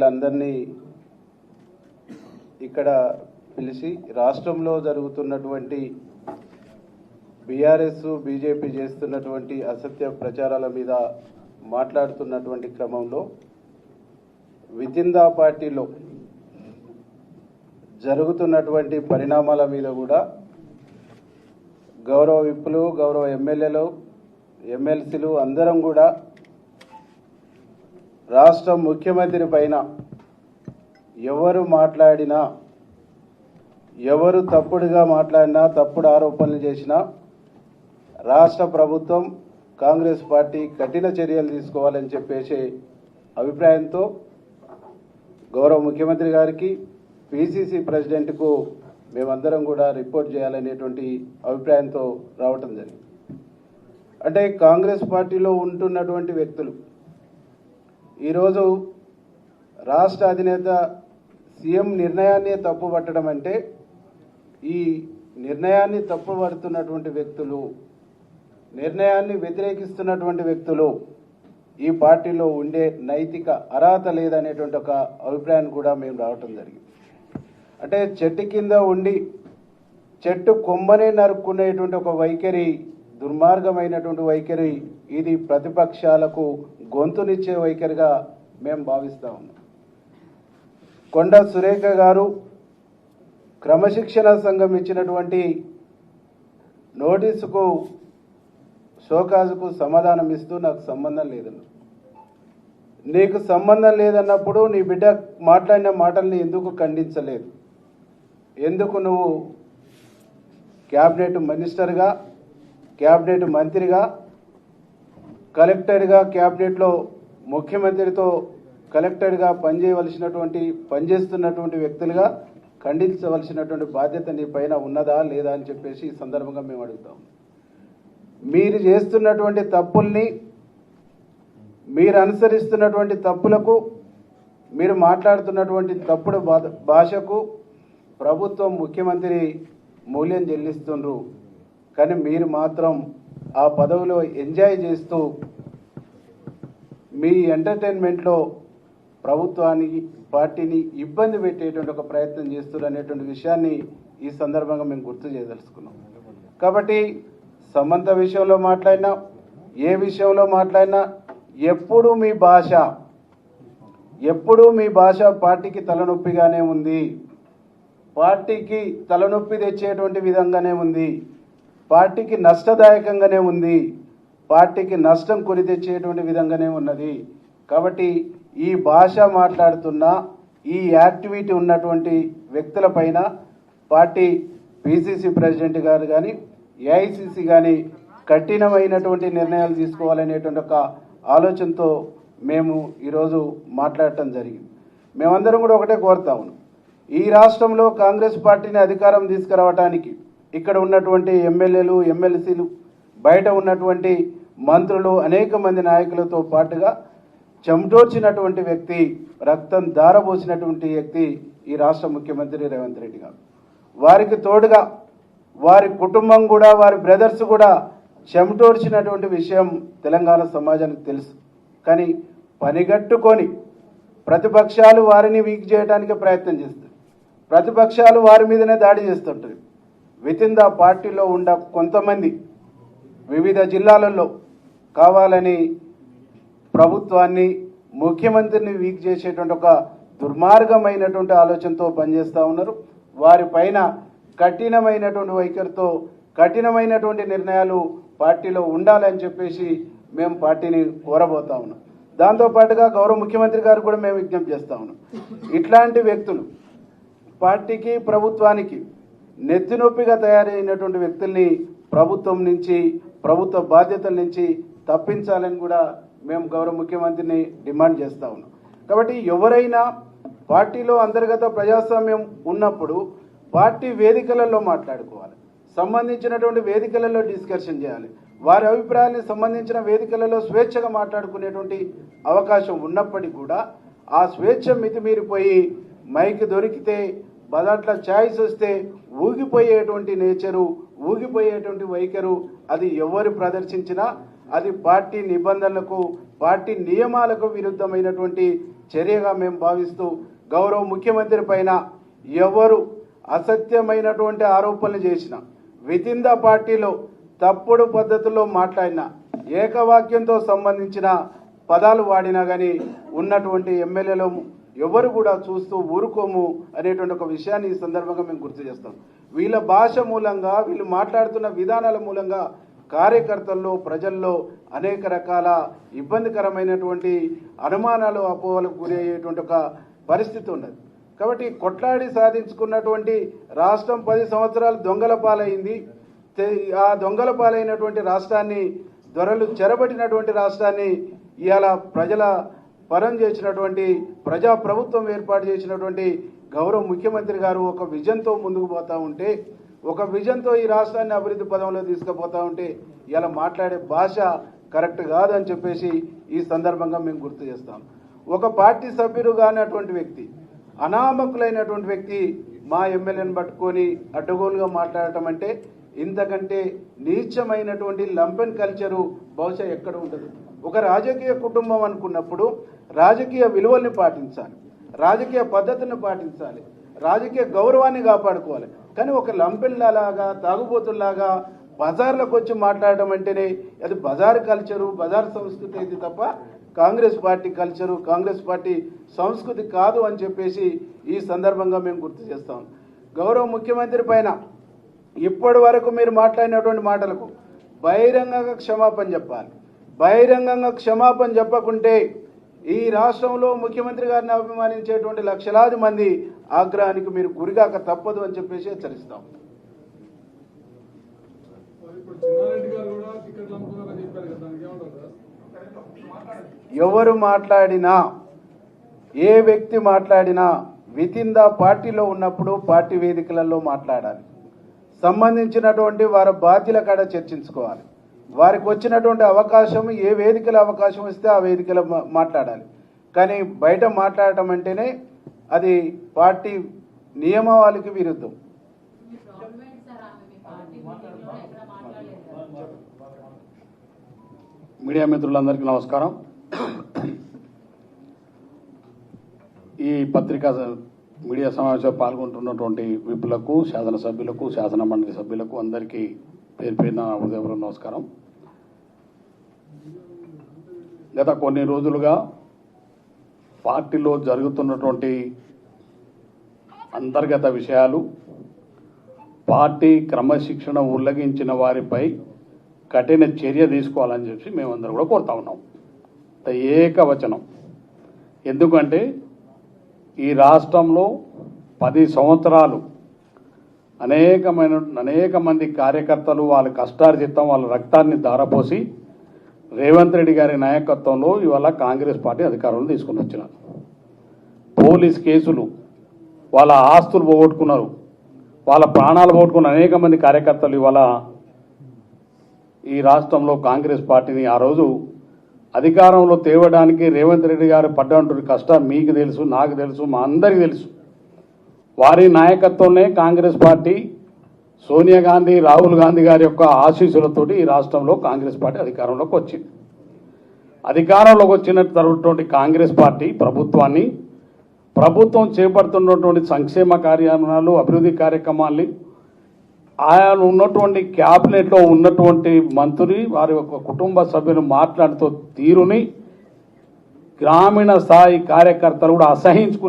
అందరినీ ఇక్కడ పిలిచి రాష్ట్రంలో జరుగుతున్నటువంటి బీఆర్ఎస్ బీజేపీ చేస్తున్నటువంటి అసత్య ప్రచారాల మీద మాట్లాడుతున్నటువంటి క్రమంలో వితిందా పార్టీలో జరుగుతున్నటువంటి పరిణామాల మీద కూడా గౌరవ విప్పులు, గౌరవ ఎమ్మెల్యేలు, ఎమ్మెల్సీలు అందరం కూడా రాష్ట్ర ముఖ్యమంత్రి పైన ఎవరు మాట్లాడినా, ఎవరు తప్పుడుగా మాట్లాడినా, తప్పుడు ఆరోపణలు చేసినా రాష్ట్ర ప్రభుత్వం కాంగ్రెస్ పార్టీ కఠిన చర్యలు తీసుకోవాలని చెప్పేసి అభిప్రాయంతో గౌరవ ముఖ్యమంత్రి గారికి, పిసిసి ప్రెసిడెంట్కు మేమందరం కూడా రిపోర్ట్ చేయాలనేటువంటి అభిప్రాయంతో రావటం జరిగింది. అంటే కాంగ్రెస్ పార్టీలో ఉంటున్నటువంటి వ్యక్తులు ఈరోజు రాష్ట్ర అధినేత సీఎం నిర్ణయాన్ని తప్పుపట్టడం అంటే, ఈ నిర్ణయాన్ని తప్పుపడుతున్నటువంటి వ్యక్తులు, నిర్ణయాన్ని వ్యతిరేకిస్తున్నటువంటి వ్యక్తులు ఈ పార్టీలో ఉండే నైతిక అర్హత లేదనేటువంటి ఒక అభిప్రాయాన్ని కూడా మేము రావటం జరిగింది. అంటే చెట్టు కింద ఉండి చెట్టు కొమ్మనే నరుక్కునేటువంటి ఒక వైఖరి, దుర్మార్గమైనటువంటి వైఖరి, ఇది ప్రతిపక్షాలకు గొంతునిచ్చే వైఖరిగా మేము భావిస్తా ఉన్నాం. కొండ సురేఖ గారు క్రమశిక్షణ సంఘం ఇచ్చినటువంటి నోటీసుకు, షోకాజుకు సమాధానం ఇస్తూ నాకు సంబంధం లేదన్న, నీకు సంబంధం లేదన్నప్పుడు నీ బిడ్డ మాట్లాడిన మాటల్ని ఎందుకు ఖండించలేదు? ఎందుకు నువ్వు క్యాబినెట్ మినిస్టర్గా, క్యాబినెట్ మంత్రిగా, కలెక్టర్గా, క్యాబినెట్లో ముఖ్యమంత్రితో కలెక్టర్గా పనిచేస్తున్నటువంటి వ్యక్తులుగా ఖండించవలసినటువంటి బాధ్యత నీ పైన ఉన్నదా లేదా అని చెప్పేసి ఈ సందర్భంగా మేము అడుగుతాం. మీరు చేస్తున్నటువంటి తప్పుల్ని, మీరు అనుసరిస్తున్నటువంటి తప్పులకు, మీరు మాట్లాడుతున్నటువంటి తప్పుడు భాషకు ప్రభుత్వం, ముఖ్యమంత్రి మూల్యం చెల్లిస్తుండ్రు. కానీ మీరు మాత్రం ఆ పదవిలో ఎంజాయ్ చేస్తూ మీ ఎంటర్టైన్మెంట్లో ప్రభుత్వానికి, పార్టీని ఇబ్బంది పెట్టేటువంటి ఒక ప్రయత్నం చేస్తున్నారు అనేటువంటి విషయాన్ని ఈ సందర్భంగా మేము గుర్తు చేయదలుచుకున్నాం. కాబట్టి సమంత విషయంలో మాట్లాడినా, ఏ విషయంలో మాట్లాడినా ఎప్పుడూ మీ భాష పార్టీకి తలనొప్పిగానే ఉంది, పార్టీకి తలనొప్పి తెచ్చేటువంటి విధంగానే ఉంది, పార్టీకి నష్టదాయకంగానే ఉంది, పార్టీకి నష్టం కొని తెచ్చేటువంటి విధంగానే ఉన్నది. కాబట్టి ఈ భాష మాట్లాడుతున్న, ఈ యాక్టివిటీ ఉన్నటువంటి వ్యక్తులపైన పార్టీ పిసిసి ప్రెసిడెంట్ గారు కానీ, ఏఐసిసి కానీ కఠినమైనటువంటి నిర్ణయాలు తీసుకోవాలనేటువంటి ఒక ఆలోచనతో మేము ఈరోజు మాట్లాడటం జరిగింది. మేమందరం కూడా ఒకటే కోరుతా ఉన్నాం, ఈ రాష్ట్రంలో కాంగ్రెస్ పార్టీని అధికారం తీసుకురావడానికి ఇక్కడ ఉన్నటువంటి ఎమ్మెల్యేలు, ఎమ్మెల్సీలు, బయట ఉన్నటువంటి మంత్రులు, అనేక మంది నాయకులతో పాటుగా చెమటోర్చినటువంటి వ్యక్తి, రక్తం ధారపోసినటువంటి వ్యక్తి ఈ రాష్ట్ర ముఖ్యమంత్రి రేవంత్ రెడ్డి గారు. వారికి తోడుగా వారి కుటుంబం కూడా, వారి బ్రదర్స్ కూడా చెమటోర్చినటువంటి విషయం తెలంగాణ సమాజానికి తెలుసు. కానీ పనిగట్టుకొని ప్రతిపక్షాలు వారిని వీక్ చేయడానికి ప్రయత్నం చేస్తాయి, ప్రతిపక్షాలు వారి మీదనే దాడి చేస్తుంటాయి. వితిన్ ద పార్టీలో ఉన్న కొంతమంది వివిధ జిల్లాలలో కావాలని ప్రభుత్వాన్ని, ముఖ్యమంత్రిని వీక్ చేసేటువంటి ఒక దుర్మార్గమైనటువంటి ఆలోచనతో పనిచేస్తూ ఉన్నారు. వారిపైన కఠినమైనటువంటి వైఖరితో, కఠినమైనటువంటి నిర్ణయాలు పార్టీలో ఉండాలని చెప్పేసి మేము పార్టీని కోరబోతా ఉన్నాం. దాంతోపాటుగా గౌరవ ముఖ్యమంత్రి గారు కూడా మేము విజ్ఞప్తి చేస్తూ ఉన్నాం, ఇట్లాంటి వ్యక్తులు పార్టీకి, ప్రభుత్వానికి నెత్తినొప్పిగా తయారైనటువంటి వ్యక్తుల్ని ప్రభుత్వం నుంచి, ప్రభుత్వ బాధ్యతల నుంచి తప్పించాలని కూడా మేము గౌరవ ముఖ్యమంత్రిని డిమాండ్ చేస్తూ ఉన్నాం. కాబట్టి ఎవరైనా పార్టీలో అంతర్గత ప్రజాస్వామ్యం ఉన్నప్పుడు పార్టీ వేదికలలో మాట్లాడుకోవాలి, సంబంధించినటువంటి వేదికలలో డిస్కషన్ చేయాలి, వారి అభిప్రాయాలకు సంబంధించిన వేదికలలో స్వేచ్ఛగా మాట్లాడుకునేటువంటి అవకాశం ఉన్నప్పటికీ కూడా ఆ స్వేచ్ఛ మితిమీరిపోయి మైక్ దొరికితే, బదాట్ల ఛాయిస్ వస్తే ఊగిపోయేటువంటి నేచరు, ఊగిపోయేటువంటి వైఖరు అది ఎవరు ప్రదర్శించినా అది పార్టీ నిబంధనలకు, పార్టీ నియమాలకు విరుద్ధమైనటువంటి చర్యగా మేము భావిస్తూ గౌరవ ముఖ్యమంత్రి పైన ఎవరు అసత్యమైనటువంటి ఆరోపణలు చేసినా వితిన్ ద పార్టీలో తప్పుడు పద్ధతుల్లో మాట్లాడినా ఏకవాక్యంతో సంబంధించిన పదాలు వాడినా కానీ ఉన్నటువంటి ఎమ్మెల్యేలు ఎవరు కూడా చూస్తూ ఊరుకోము అనేటువంటి ఒక విషయాన్ని ఈ సందర్భంగా మేము గుర్తు చేస్తాం. వీళ్ళ భాష మూలంగా వీళ్ళు మాట్లాడుతున్న విధానాల మూలంగా కార్యకర్తల్లో ప్రజల్లో అనేక రకాల ఇబ్బందికరమైనటువంటి అనుమానాలు అపోహలకు గురి అయ్యేటువంటి ఒక పరిస్థితి ఉన్నది. కాబట్టి కొట్లాడి సాధించుకున్నటువంటి రాష్ట్రం 10 సంవత్సరాలు దొంగల పాలైంది. ఆ దొంగల పాలైనటువంటి రాష్ట్రాన్ని దొరలు చెరబట్టినటువంటి రాష్ట్రాన్ని ఇవాళ ప్రజల పరం చేసినటువంటి ప్రజా ప్రభుత్వం ఏర్పాటు చేసినటువంటి గౌరవ ముఖ్యమంత్రి గారు ఒక విజన్తో ముందుకు పోతా ఉంటే, ఒక విజన్తో ఈ రాష్ట్రాన్ని అభివృద్ధి పదంలో తీసుకుపోతా ఉంటే ఇలా మాట్లాడే భాష కరెక్ట్ కాదని చెప్పేసి ఈ సందర్భంగా మేము గుర్తు చేస్తాం. ఒక పార్టీ సభ్యుడు కానటువంటి వ్యక్తి, అనామకులైనటువంటి వ్యక్తి మా ఎమ్మెల్యేని పట్టుకొని అడ్డగోలుగా మాట్లాడటం అంటే ఇంతకంటే నీచమైనటువంటి లంపెన్ కల్చరు బహుశా ఎక్కడ ఉండదు. ఒక రాజకీయ కుటుంబం అనుకున్నప్పుడు రాజకీయ విలువల్ని పాటించాలి, రాజకీయ పద్ధతిని పాటించాలి, రాజకీయ గౌరవాన్ని కాపాడుకోవాలి. కానీ ఒక లంపెన్లాగా తాగుబోతుల్లాగా బజార్లకు వచ్చి మాట్లాడడం అంటేనే అది బజార్ కల్చరు, బజార్ సంస్కృతి అయితే తప్ప Congress party culture, Congress party సంస్కృతి కాదు అని చెప్పేసి ఈ సందర్భంగా మేము గుర్తు చేస్తాం. గౌరవ ముఖ్యమంత్రి పైన ఇప్పటి వరకు మీరు మాట్లాడినటువంటి మాటలకు బహిరంగంగా క్షమాపణ చెప్పాలి. బహిరంగంగా క్షమాపణ చెప్పకుంటే ఈ రాష్ట్రంలో ముఖ్యమంత్రి గారిని అభిమానించేటువంటి లక్షలాది మంది ఆగ్రహానికి మీరు గురిగాక తప్పదు అని చెప్పేసి హెచ్చరిస్తాం. ఎవరు మాట్లాడినా, ఏ వ్యక్తి మాట్లాడినా వితిన్ ద పార్టీలో ఉన్నప్పుడు పార్టీ వేదికలలో మాట్లాడాలి. సంబంధించినటువంటి వారి బాధ్యుల కాడ చర్చించుకోవాలి. వారికి వచ్చినటువంటి అవకాశం, ఏ వేదికల అవకాశం ఇస్తే ఆ వేదికలో మాట్లాడాలి. కానీ బయట మాట్లాడటం అంటేనే అది పార్టీ నియమావళికి విరుద్ధం. మీడియా మిత్రులందరికీ నమస్కారం. ఈ పత్రికా మీడియా సమావేశంలో పాల్గొంటున్నటువంటి విపులకు, శాసనసభ్యులకు, శాసన మండలి సభ్యులకు అందరికీ పేరు పేరున హృదయపూర్వక నమస్కారం. గత కొన్ని రోజులుగా పార్టీలో జరుగుతున్నటువంటి అంతర్గత విషయాలు, పార్టీ క్రమశిక్షణ ఉల్లంఘించిన వారిపై కఠిన చర్య తీసుకోవాలని చెప్పి మేమందరం కూడా కోరుతా ఉన్నాం. ఏకవచనం. ఎందుకంటే ఈ రాష్ట్రంలో 10 సంవత్సరాలు అనేక మంది కార్యకర్తలు వాళ్ళ కష్టార్జితం, వాళ్ళ రక్తాన్ని ధారపోసి రేవంత్ రెడ్డి గారి నాయకత్వంలో ఇవాళ కాంగ్రెస్ పార్టీ అధికారంలో తీసుకుని వచ్చినారు. పోలీస్ కేసులు, వాళ్ళ ఆస్తులు పోగొట్టుకున్నారు, వాళ్ళ ప్రాణాలు పోగొట్టుకున్న అనేక మంది కార్యకర్తలు ఇవాళ ఈ రాష్ట్రంలో కాంగ్రెస్ పార్టీని ఆ రోజు అధికారంలో తేవడానికి రేవంత్ రెడ్డి గారు పడ్డటువంటి కష్టం మీకు తెలుసు, నాకు తెలుసు, మా అందరికీ తెలుసు. వారి నాయకత్వంలో కాంగ్రెస్ పార్టీ సోనియా గాంధీ, రాహుల్ గాంధీ గారి యొక్క ఆశీస్సులతోటి ఈ రాష్ట్రంలో కాంగ్రెస్ పార్టీ అధికారంలోకి వచ్చింది. అధికారంలోకి వచ్చినటువంటి కాంగ్రెస్ పార్టీ ప్రభుత్వం చేపడుతున్నటువంటి సంక్షేమ కార్యక్రమాలు, అభివృద్ధి కార్యక్రమాల్ని ఆయా ఉన్నటువంటి క్యాబినెట్లో ఉన్నటువంటి మంత్రి వారి యొక్క కుటుంబ సభ్యులు మాట్లాడుతూ తీరుని గ్రామీణ స్థాయి కార్యకర్తలు కూడా అసహించుకునే